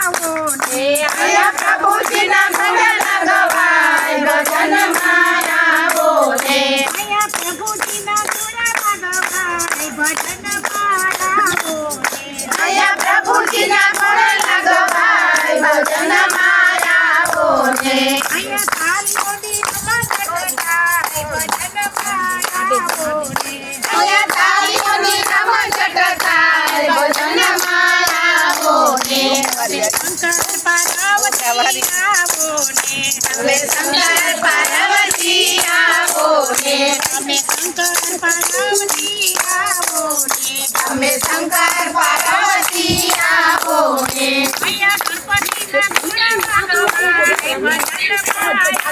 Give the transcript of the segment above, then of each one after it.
આવો ને અહીંયા પ્રભુજીના ગુણ લગવાય ભજનમાં આવો ને અહીંયા પ્રભુજીના ગુણ લગવાય ભજનમાં આવો ને અહીંયા પ્રભુજીના ગુણ લગવાય ભજનમાં આવો ને અહીંયા તાલીઓની રમત થાય ભજનમાં આવો ને અહીંયા તાળીઓની રમઝટ થાય ભજનમાં આવો ને શંકર પાર્વતી આવો ને તમે શંકર પાર્વતી આવો ને અમે શંકર પાર્વતી આવો ને તમે શંકર પાર્વતી આવો ને અહીંયા ગણપતિના ગુણ લગવાય ભજનમાં આવો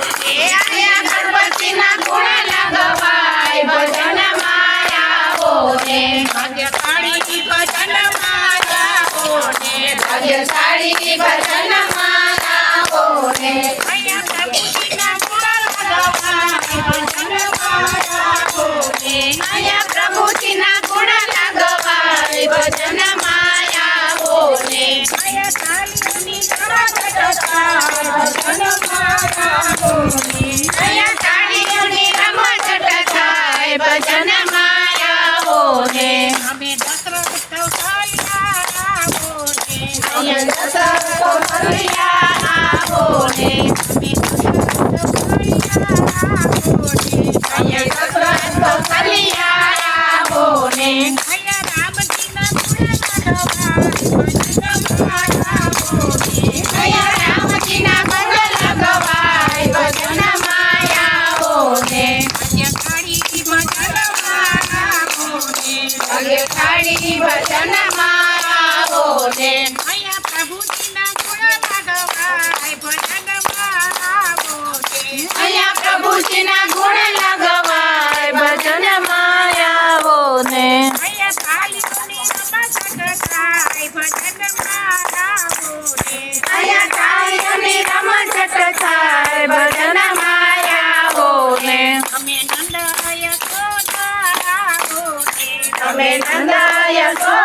ને અહીંયા ગણપતિના ગુણ લગવાય ભજનમાં આવો ને ભાગ્યશાળી ભજનમાં આવો ને ભાગ્યશાળી ભજનમાં આવો ને અહીંયા પ્રભુજીના ગુણ લગવાય ભજનમાં આવો ને અહીંયા પ્રભુજીના ગુણ લગવાય ભજનમાં આવો ને અહીંયા તાલીઓની રમત થાય ભજનમાં આવો ને અહીંયા તાળીઓની રમઝટ થાય ભજનમાં આવો ને અમે દશરથ કૌશલ્યા આવો ને અહીંયા દશરથ કૌશલ્યા આવો ને અમે દશરથ કૌશલ્યા આવો ને અહીંયા દશરથ કૌશલ્યા આવો ને અહીંયા રામજીના ગુણ લગવાય ભજનમાં આવો ને અહીંયા રામજીના ગુણ લગવાય ભજનમાં આવો ને અહીંયા કાળી ભજનમાં આવો ને ભાગ્યશાળી ભજનમાં આવો ને અહીંયા પ્રભુજીના ગુણ લગવાય ભજનમાં આવો ને અહીંયા પ્રભુજીના ગુણ લગવાય ભજનમાં આવો ને અહીંયા તાલીઓની રમત થાય ભજનમાં આવો ને અહીંયા તાળીઓની રમઝટ થાય ભજનમાં આવો ને અમે નંદ યશોદા આવો ને તમે નંદ યશોદા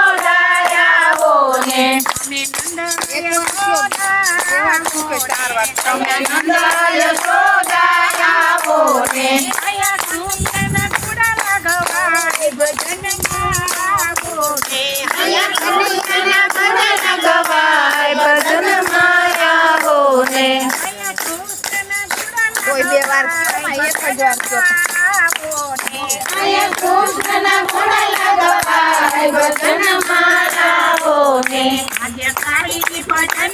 આવો ને અમે નંદ યશોદા આવો ને તમે નંદ યશોદા આવો ને અહીંયા કૃષ્ણના ગુણ લગવાય ભજનમાં આવો ને અહીંયા કૃષ્ણના ગુણ લગવાય ભજનમાં આવો ને અહીંયા કૃષ્ણના ગુણ કોઈ બે વાર એક જ વાર કહો. આવો ને અહીંયા કૃષ્ણના ગુણ લગવાય ભજનમાં આવો ને આજે કાળી ભજન